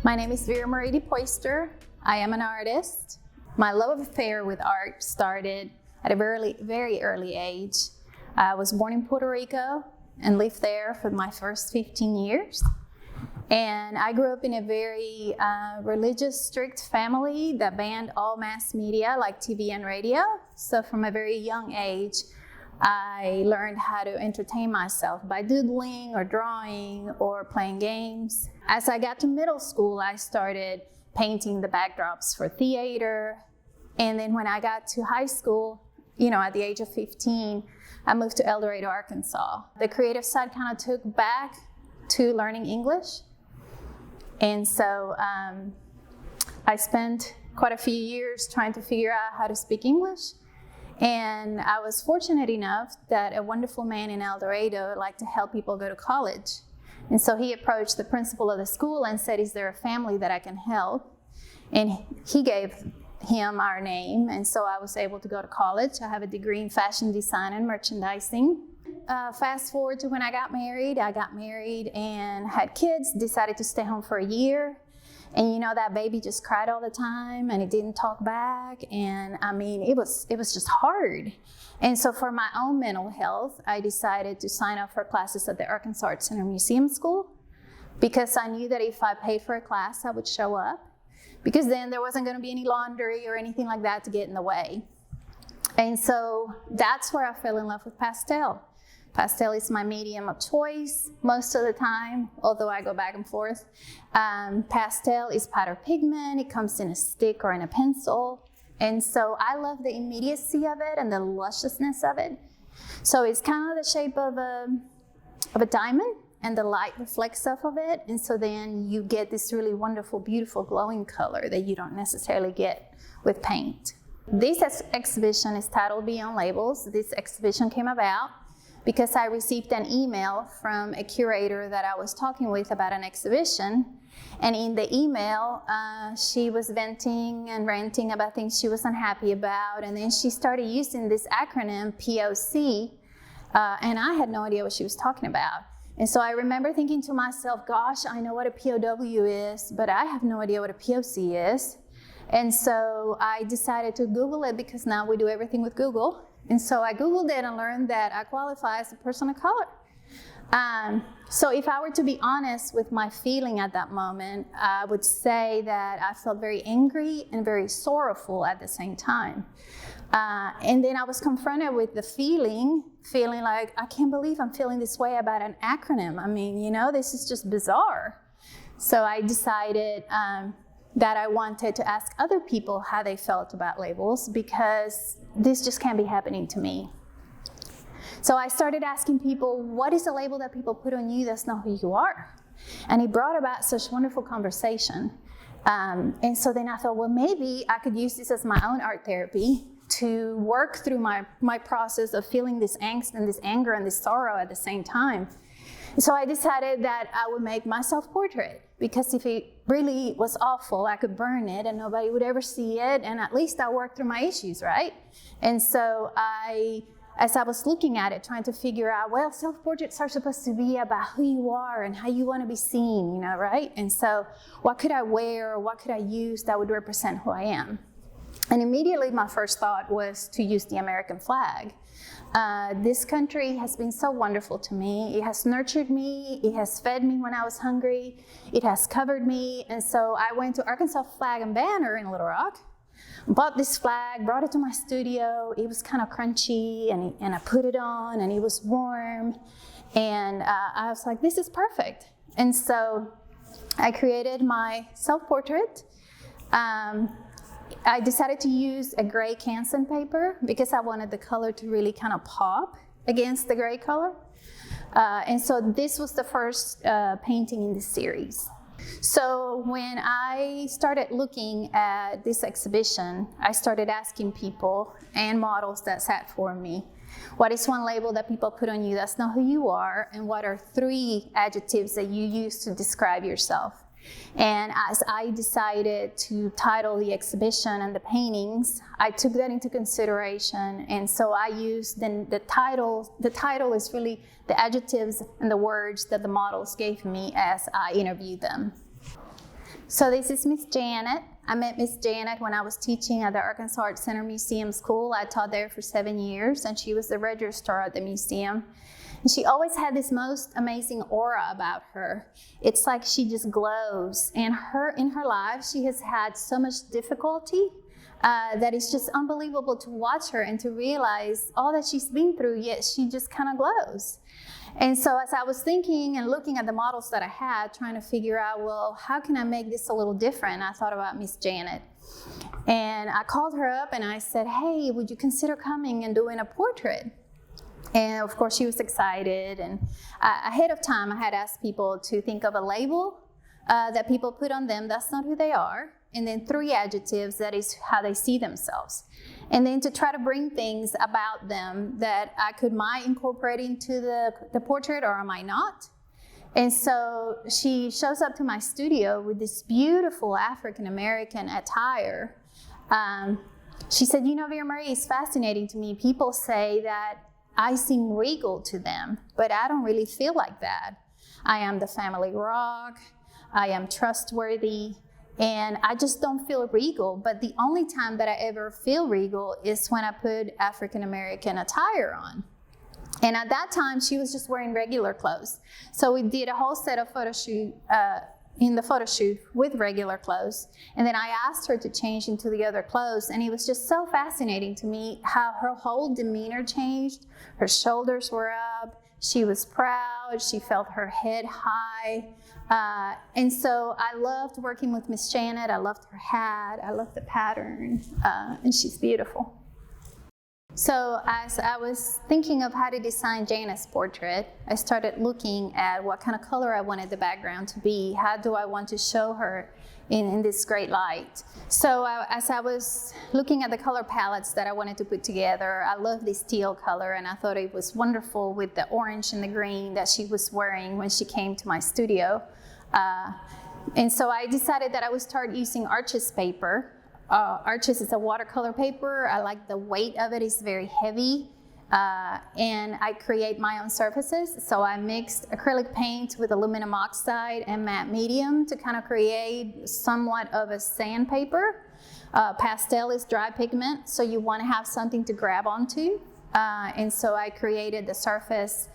My name is Virmarie DePoyster. I am an artist. My love affair with art started at a very early age. I was born in Puerto Rico and lived there for my first 15 years. And I grew up in a very religious, strict family that banned all mass media like TV and radio. So from a very young age, I learned how to entertain myself by doodling or drawing or playing games. As I got to middle school, I started painting the backdrops for theater. And then when I got to high school, at the age of 15, I moved to El Dorado, Arkansas. The creative side kind of took back to learning English. And so I spent quite a few years trying to figure out how to speak English. And I was fortunate enough that a wonderful man in El Dorado liked to help people go to college. And so he approached the principal of the school and said, "Is there a family that I can help?" And he gave him our name. And so I was able to go to college. I have a degree in fashion design and merchandising. Fast forward to when I got married and had kids, decided to stay home for a year. And that baby just cried all the time and it didn't talk back. And it was just hard. And so for my own mental health, I decided to sign up for classes at the Arkansas Art Center Museum School, because I knew that if I paid for a class, I would show up, because then there wasn't going to be any laundry or anything like that to get in the way. And so that's where I fell in love with pastel. Pastel is my medium of choice most of the time, although I go back and forth. Pastel is powder pigment. It comes in a stick or in a pencil. And so I love the immediacy of it and the lusciousness of it. So it's kind of the shape of a diamond, and the light reflects off of it. And so then you get this really wonderful, beautiful, glowing color that you don't necessarily get with paint. This exhibition is titled Beyond Labels. This exhibition came about because I received an email from a curator that I was talking with about an exhibition. And in the email, she was venting and ranting about things she was unhappy about. And then she started using this acronym, POC, and I had no idea what she was talking about. And so I remember thinking to myself, gosh, I know what a POW is, but I have no idea what a POC is. And so I decided to Google it, because now we do everything with Google. And so I Googled it and learned that I qualify as a person of color. So if I were to be honest with my feeling at that moment, I would say that I felt very angry and very sorrowful at the same time. And then I was confronted with the feeling like, I can't believe I'm feeling this way about an acronym. This is just bizarre. So I decided that I wanted to ask other people how they felt about labels, because this just can't be happening to me. So I started asking people, what is a label that people put on you that's not who you are? And it brought about such wonderful conversation. And so then I thought, well, maybe I could use this as my own art therapy to work through my process of feeling this angst and this anger and this sorrow at the same time. So I decided that I would make my self-portrait, because if it really was awful, I could burn it and nobody would ever see it, and at least I worked through my issues, right? And so as I was looking at it, trying to figure out, well, self-portraits are supposed to be about who you are and how you want to be seen, right? And so what could I wear, or what could I use that would represent who I am? And immediately my first thought was to use the American flag. This country has been so wonderful to me. It has nurtured me. It has fed me when I was hungry. It has covered me. And so I went to Arkansas Flag and Banner in Little Rock, bought this flag, brought it to my studio. It was kind of crunchy, and I put it on, and it was warm. And I was like, this is perfect. And so I created my self-portrait. I decided to use a gray Canson paper because I wanted the color to really kind of pop against the gray color. And so this was the first painting in this series. So when I started looking at this exhibition, I started asking people and models that sat for me, what is one label that people put on you that's not who you are, and what are 3 adjectives that you use to describe yourself? And as I decided to title the exhibition and the paintings, I took that into consideration. And so I used the title. The title is really the adjectives and the words that the models gave me as I interviewed them. So this is Miss Janet. I met Miss Janet when I was teaching at the Arkansas Art Center Museum School. I taught there for 7 years, and she was the registrar at the museum. And she always had this most amazing aura about her. It's like she just glows. And in her life, she has had so much difficulty that it's just unbelievable to watch her and to realize all that she's been through, yet she just kind of glows. And so as I was thinking and looking at the models that I had, trying to figure out, well, how can I make this a little different? I thought about Miss Janet. And I called her up and I said, hey, would you consider coming and doing a portrait? And of course she was excited. And ahead of time, I had asked people to think of a label that people put on them. That's not who they are. And then 3 adjectives, that is how they see themselves. And then to try to bring things about them that I might incorporate into the portrait or I might not. And so she shows up to my studio with this beautiful African-American attire. She said, you know, Virmarie, it's fascinating to me. People say that I seem regal to them, but I don't really feel like that. I am the family rock. I am trustworthy. And I just don't feel regal, but the only time that I ever feel regal is when I put African-American attire on. And at that time, she was just wearing regular clothes. So we did a whole set of in the photo shoot with regular clothes. And then I asked her to change into the other clothes. And it was just so fascinating to me how her whole demeanor changed. Her shoulders were up. She was proud. She felt her head high. And so I loved working with Miss Janet. I loved her hat. I loved the pattern. And she's beautiful. So as I was thinking of how to design Janet's portrait, I started looking at what kind of color I wanted the background to be. How do I want to show her in this great light? So as I was looking at the color palettes that I wanted to put together, I love this teal color, and I thought it was wonderful with the orange and the green that she was wearing when she came to my studio. And so I decided that I would start using Arches paper. Arches is a watercolor paper. I like the weight of it. It's very heavy. And I create my own surfaces. So I mixed acrylic paint with aluminum oxide and matte medium to kind of create somewhat of a sandpaper. Pastel is dry pigment, so you want to have something to grab onto. And so I created the surface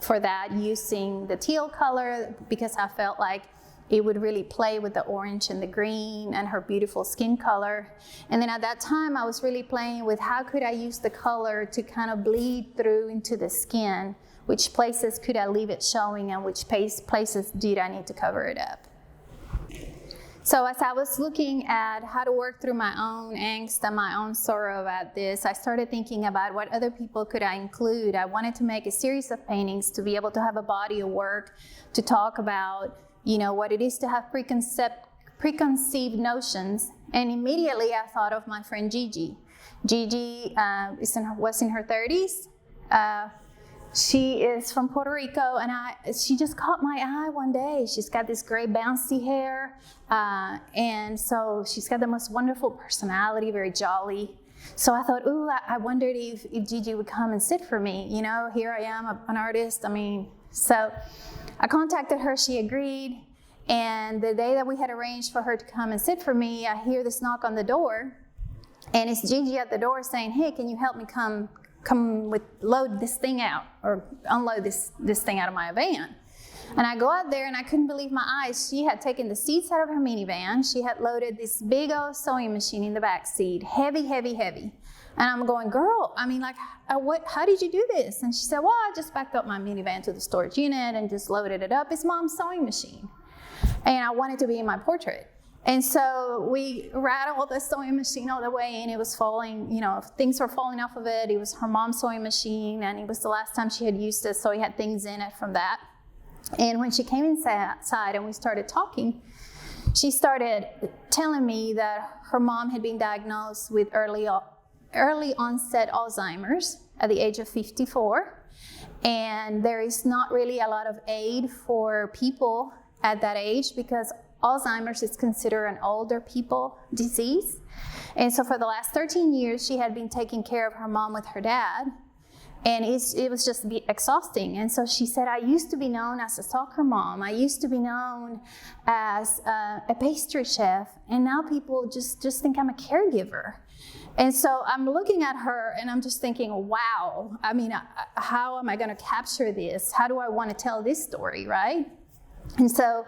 for that using the teal color because I felt like it would really play with the orange and the green and her beautiful skin color. And then at that time, I was really playing with how could I use the color to kind of bleed through into the skin? Which places could I leave it showing and which places did I need to cover it up? So as I was looking at how to work through my own angst and my own sorrow about this, I started thinking about what other people could I include. I wanted to make a series of paintings to be able to have a body of work to talk about, you know, what it is to have preconceived notions. And immediately I thought of my friend Gigi. Gigi was in her 30s. She is from Puerto Rico, and she just caught my eye one day. She's got this gray bouncy hair, and so she's got the most wonderful personality, very jolly. So I thought, ooh, I wondered if Gigi would come and sit for me. You know, here I am, an artist. So I contacted her, she agreed, and the day that we had arranged for her to come and sit for me, I hear this knock on the door, and it's Gigi at the door saying, hey, can you help me load this thing out, or unload this thing out of my van? And I go out there and I couldn't believe my eyes. She had taken the seats out of her minivan. She had loaded this big old sewing machine in the back seat, heavy, heavy, heavy. And I'm going, girl, how did you do this? And she said, well, I just backed up my minivan to the storage unit and just loaded it up. It's Mom's sewing machine. And I wanted to be in my portrait. And so we rattled the sewing machine all the way, and it was falling, things were falling off of it. It was her mom's sewing machine, and it was the last time she had used it, so it had things in it from that. And when she came inside and we started talking, she started telling me that her mom had been diagnosed with early onset Alzheimer's at the age of 54. And there is not really a lot of aid for people at that age because Alzheimer's is considered an older people disease. And so for the last 13 years, she had been taking care of her mom with her dad. And it was just exhausting. And so she said, I used to be known as a soccer mom. I used to be known as a pastry chef. And now people just think I'm a caregiver. And so I'm looking at her and I'm just thinking, wow, I mean, how am I going to capture this? How do I want to tell this story, right? And so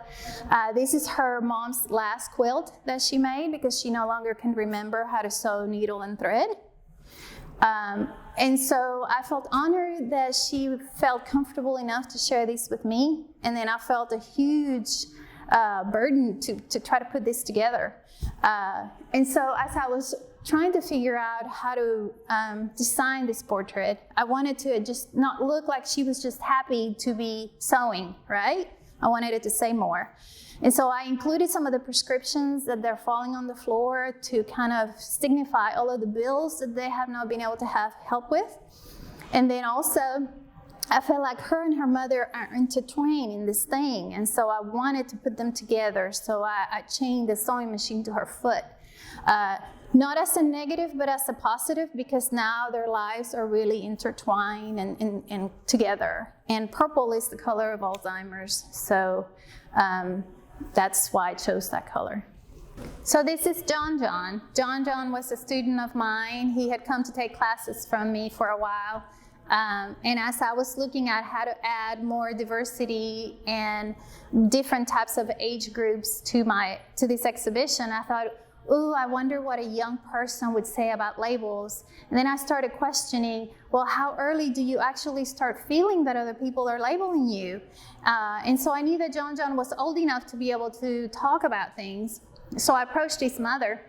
this is her mom's last quilt that she made because she no longer can remember how to sew needle and thread. And so I felt honored that she felt comfortable enough to share this with me. And then I felt a huge burden to try to put this together. And so as I was trying to figure out how to design this portrait, I wanted to just not look like she was just happy to be sewing, right? I wanted it to say more. And so I included some of the prescriptions that they're falling on the floor to kind of signify all of the bills that they have not been able to have help with. And then also, I felt like her and her mother are intertwined in this thing. And so I wanted to put them together. So I chained the sewing machine to her foot. Not as a negative, but as a positive, because now their lives are really intertwined and together. And purple is the color of Alzheimer's. So that's why I chose that color. So this is John. John was a student of mine. He had come to take classes from me for a while. And as I was looking at how to add more diversity and different types of age groups to this exhibition, I thought, ooh, I wonder what a young person would say about labels. And then I started questioning, well, how early do you actually start feeling that other people are labeling you? And so I knew that John was old enough to be able to talk about things. So I approached his mother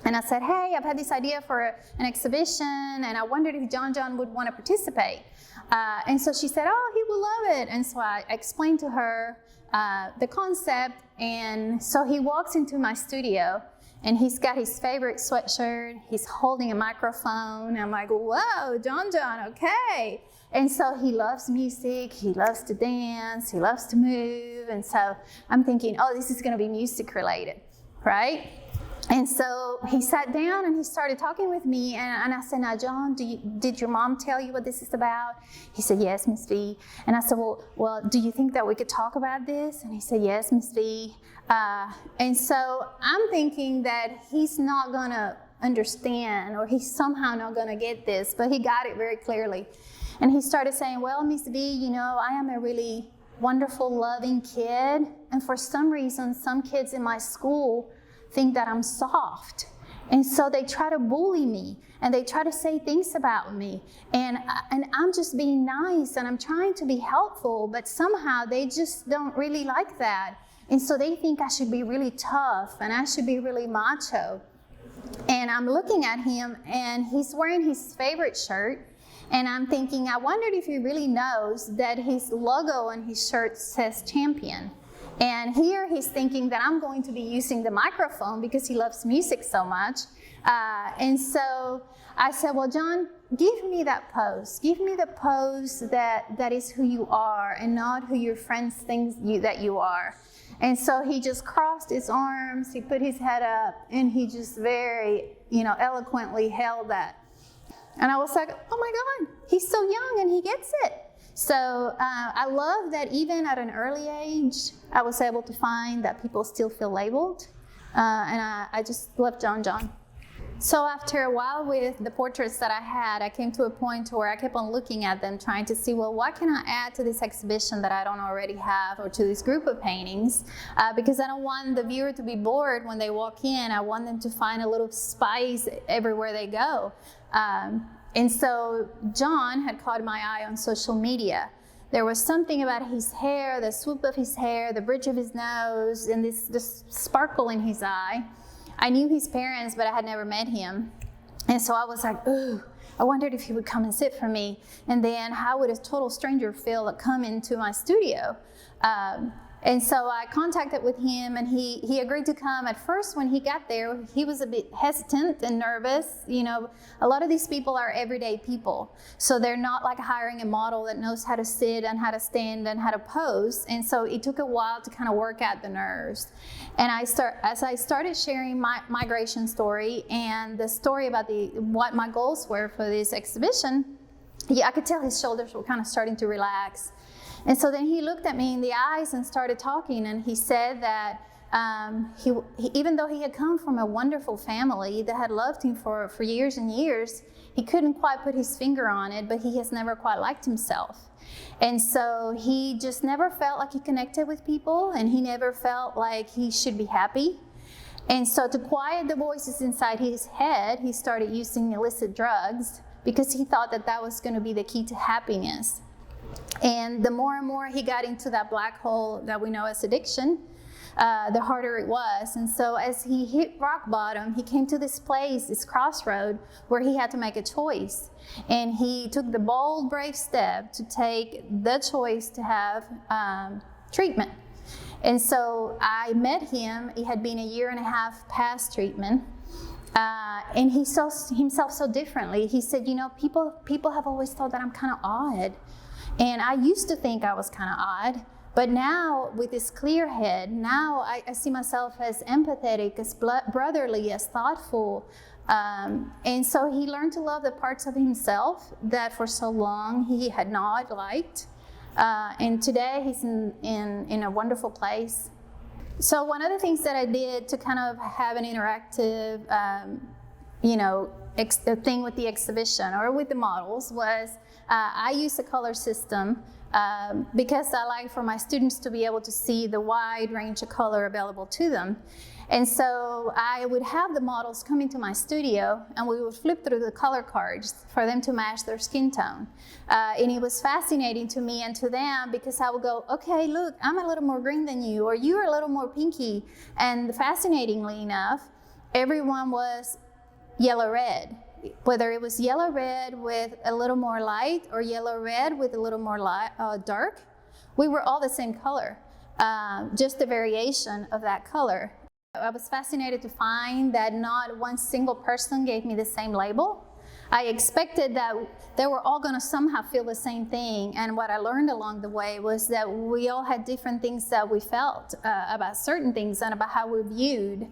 and I said, hey, I've had this idea for an exhibition and I wondered if John would want to participate. And so she said, oh, he will love it. And so I explained to her the concept. And so he walks into my studio and he's got his favorite sweatshirt. He's holding a microphone. I'm like, whoa, John, okay. And so he loves music. He loves to dance. He loves to move. And so I'm thinking, oh, this is going to be music related, right? And so he sat down and he started talking with me. And I said, now, John, did your mom tell you what this is about? He said, yes, Miss V. And I said, well, do you think that we could talk about this? And he said, yes, Miss V. And so I'm thinking that he's not going to understand or he's somehow not going to get this, but he got it very clearly. And he started saying, well, Miss V, you know, I am a really wonderful, loving kid. And for some reason, some kids in my school think that I'm soft. And so they try to bully me and they try to say things about me. And I'm just being nice and I'm trying to be helpful, but somehow they just don't really like that. And so they think I should be really tough and I should be really macho. And I'm looking at him and he's wearing his favorite shirt. And I'm thinking, I wondered if he really knows that his logo on his shirt says champion. And here he's thinking that I'm going to be using the microphone because he loves music so much. And so I said, well, John, give me that pose. Give me the pose that is who you are and not who your friends think that you are. And so he just crossed his arms, he put his head up, and he just very, eloquently held that. And I was like, oh my God, he's so young and he gets it. So I love that even at an early age, I was able to find that people still feel labeled. And I just love John. So after a while with the portraits that I had, I came to a point where I kept on looking at them, trying to see, well, what can I add to this exhibition that I don't already have, or to this group of paintings? Because I don't want the viewer to be bored when they walk in. I want them to find a little spice everywhere they go. And so John had caught my eye on social media. There was something about his hair, the swoop of his hair, the bridge of his nose, and this sparkle in his eye. I knew his parents, but I had never met him. And so I was like, ooh, I wondered if he would come and sit for me. And then how would a total stranger feel to come into my studio? And so I contacted with him and he agreed to come. At first, when he got there, he was a bit hesitant and nervous. A lot of these people are everyday people. So they're not like hiring a model that knows how to sit and how to stand and how to pose. And so it took a while to kind of work out the nerves. And as I started sharing my migration story and the story about what my goals were for this exhibition, I could tell his shoulders were kind of starting to relax. And so then he looked at me in the eyes and started talking, and he said that even though he had come from a wonderful family that had loved him for years and years, he couldn't quite put his finger on it, but he has never quite liked himself. And so he just never felt like he connected with people, and he never felt like he should be happy. And so to quiet the voices inside his head, he started using illicit drugs because he thought that that was going to be the key to happiness. And the more and more he got into that black hole that we know as addiction, the harder it was. And so as he hit rock bottom, he came to this place, this crossroad, where he had to make a choice. And he took the bold, brave step to take the choice to have treatment. And so I met him. He had been a year and a half past treatment. And he saw himself so differently. He said, you know, people have always thought that I'm kind of odd. And I used to think I was kind of odd. But now, with this clear head, now I see myself as empathetic, as brotherly, as thoughtful. And so he learned to love the parts of himself that for so long he had not liked. And today he's in a wonderful place. So one of the things that I did to kind of have an interactive, thing with the exhibition or with the models was I use a color system because I like for my students to be able to see the wide range of color available to them. And so I would have the models come into my studio, and we would flip through the color cards for them to match their skin tone. And it was fascinating to me and to them because I would go, okay, look, I'm a little more green than you, or you're a little more pinky. And fascinatingly enough, everyone was yellow-red. Whether it was yellow-red with a little more light or yellow-red with a little more dark, we were all the same color, just a variation of that color. I was fascinated to find that not one single person gave me the same label. I expected that they were all going to somehow feel the same thing, and what I learned along the way was that we all had different things that we felt about certain things and about how we're viewed.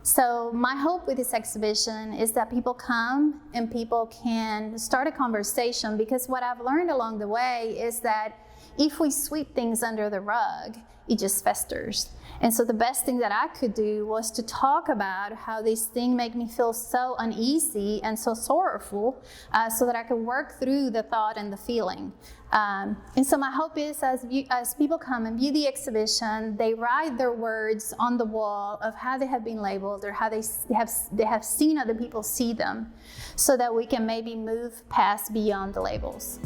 So my hope with this exhibition is that people come and people can start a conversation, because what I've learned along the way is that if we sweep things under the rug, it just festers. And so the best thing that I could do was to talk about how this thing made me feel so uneasy and so sorrowful, so that I could work through the thought and the feeling. And so my hope is as people come and view the exhibition, they write their words on the wall of how they have been labeled or how they have seen other people see them, so that we can maybe move past beyond the labels.